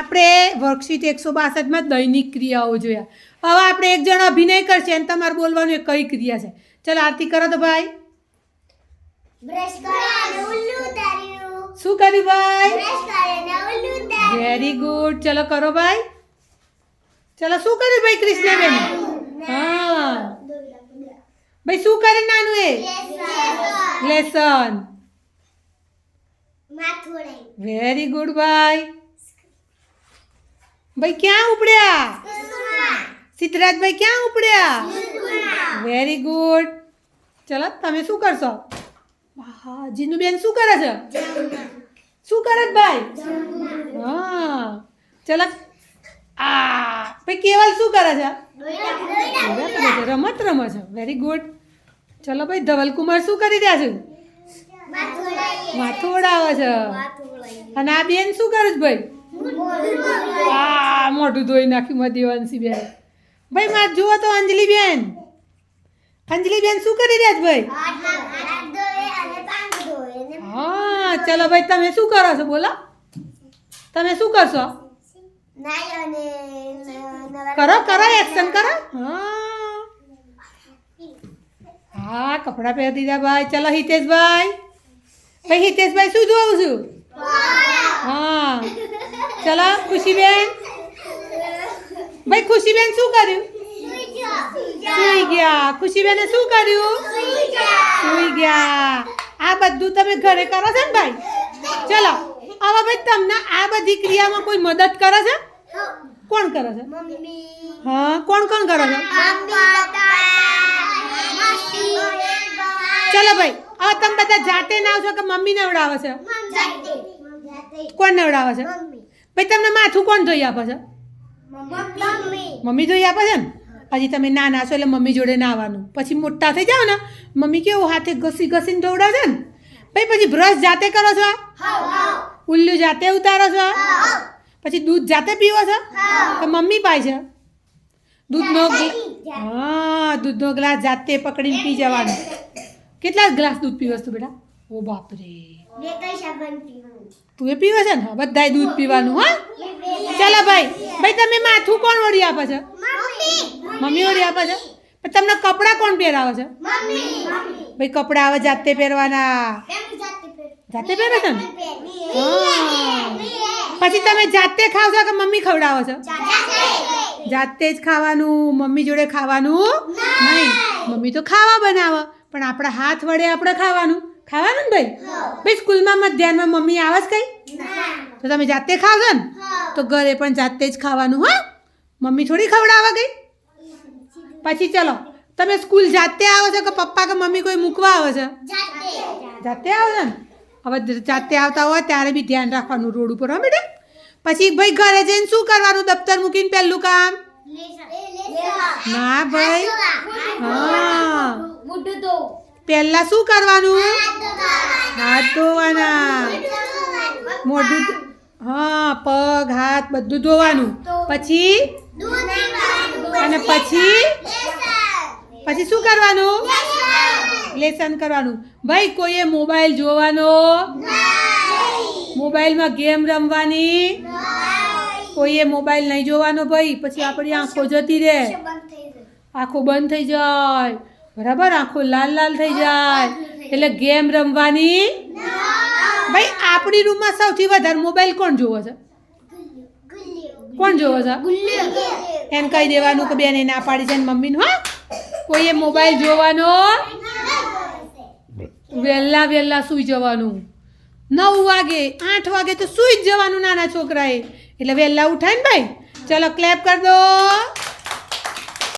આપણે વર્કશીટ 162માં દૈનિક ક્રિયાઓ જોયા. હવે આપણે એક જણ અભિનય કરશે અને તમારે બોલવાનું એ કઈ ક્રિયા છે. ચલો આરતી કરો તો ભાઈ. બ્રશ કરીને ઉલ્લુ ઉતાર્યું. શું કર્યું ભાઈ? બ્રશ કરીને ઉલ્લુ ઉતાર્યું. Very good. ચલો કરો ભાઈ. ચલો શું કર્યું ભાઈ કૃષ્ણાબેન? હા ભાઈ શું કરે નાનું એ? લેસન. માથું વેરી ગુડ ભાઈ. ભાઈ ક્યાં ઉપડ્યા? સિદ્ધરાજભાઈ ક્યાં ઉપડ્યા? Very good. ચલો તમે શું કરશો? હા જીનુબેન શું કરે છે? શું કરે છે ભાઈ? હા ચલો. ભાઈ કેવલ શું કરે છે? રમત રમે છે. Very good. ચલો ભાઈ ધવલકુમાર શું કરી રહ્યા છે? માથું ઉડાવે છે. અને આ બેન શું કરે છે ભાઈ? મોઢું ધોઈ નાખ્યું માં દેવાંશી બેન. ભાઈ માર જુઓ તો અંજલિ બેન. અંજલિ બેન શું કરી રહ્યા છે ભાઈ? હા ચલો ભાઈ તમે શું કરો છો બોલો? તમે શું કરશો? કરો કરો એક્શન કરો. હા કપડાં પહેરી દીધા ભાઈ. ચલો હિતેશભાઈ. ભાઈ હિતેશભાઈ શું જોઉં છું? હા ચલો ખુશીબેન. ભાઈ ખુશીબેન શું કર્યું? સુઈ ગયા. ખુશીબેને શું કર્યું? સુઈ ગયા. આ બધું તમે ઘરે કરો છો ને ભાઈ? ચલો હવે ભાઈ તમને આ બધી ક્રિયામાં કોઈ મદદ કરે છે? કોણ કરે છે? હા કોણ કોણ કરે છે? ચલો ભાઈ હવે તમે બધા જાતે નાવ છો કે મમ્મી નવડાવે છે? કોણ નવડાવે છે? ભાઈ તમને માથું કોણ ધોઈ આપે છે? મમ્મી ધોઈ આપે છે ને? હજી તમે નાના છો એટલે મમ્મી જોડે નાવાનું. પછી મોટા થઈ જાઓ ને મમ્મી કેવું હાથે ઘસી ઘસીને ધોવડાવે છે ને. ભાઈ પછી બ્રશ જાતે કરો છો? ઉલ્લુ જાતે ઉતારો છો? પછી દૂધ જાતે પીવો છો કે મમ્મી પાય છે? દૂધનો દૂધનો ગ્લાસ જાતે પકડીને પી જવાનો. કેટલા ગ્લાસ દૂધ પીવો છો બેટા? ઓ બાપરે તું એ પીવે છે ને? બધાય દૂધ પીવાનું. હા ચાલો ભાઈ. ભાઈ તમે માથું કોણ ઓળી આપે છે? મમ્મી ઓળી આપે છે. પણ તમને કપડાં કોણ પહેરાવે છે? ભાઈ કપડાં હવે જાતે પહેરવાના. જાતે પહેરે છે ને? હા પછી તમે જાતે ખાવ છો કે મમ્મી ખવડાવો છો? જાતે જ ખાવાનું. મમ્મી જોડે ખાવાનું નહીં. મમ્મી તો ખાવા બનાવે પણ આપણા હાથ વડે આપણે ખાવાનું. ખાવાનું ને ભાઈ? ભાઈ સ્કૂલમાં મધ્યાહનમાં મમ્મી આવે છે કઈ? તો તમે જાતે ખાવ છો ને? તો ઘરે પણ જાતે જ ખાવાનું. હા મમ્મી થોડી ખવડાવે કઈ. પછી ચલો તમે સ્કૂલ જાતે આવો છો કે પપ્પા કે મમ્મી કોઈ મૂકવા આવે છે? જાતે આવો છો ને? હવે જાતે આવતા હોય ત્યારે બી ધ્યાન રાખવાનું રોડ ઉપર. હા બેટા. પછી ભાઈ ઘરે જઈને શું કરવાનું? દફતર મૂકીને પહેલું કામ? ના ભાઈ. હા પહેલા શું કરવાનું? હાથ ધોવાના. મોઢું હા પગ હાથ બધું ધોવાનું. પછી અને પછી શું કરવાનું? લેસન કરવાનું. ભાઈ કોઈએ મોબાઈલ જોવાનો? મોબાઈલમાં ગેમ રમવાની? કોઈએ મોબાઈલ નહીં જોવાનો ભાઈ. પછી આપણી આંખો જતી રહે. આંખો બંધ થઈ જાય. બરાબર આંખો લાલ લાલ થઈ જાય. એટલે ગેમ રમવાની. ભાઈ આપણી રૂમમાં સૌથી વધારે મોબાઈલ કોણ જોવે છે? કોણ જોવે છે? એને કહી દેવાનું કે બેન ના પાડી છે ને મમ્મીને. હા કોઈએ મોબાઈલ જોવાનો? વહેલા વહેલા સૂઈ જવાનું. 9 વાગે 8 વાગે તો સૂઈ જ જવાનું નાના છોકરાએ. એટલે વહેલા ઉઠાય ને ભાઈ. ચલો ક્લેપ કરી દો.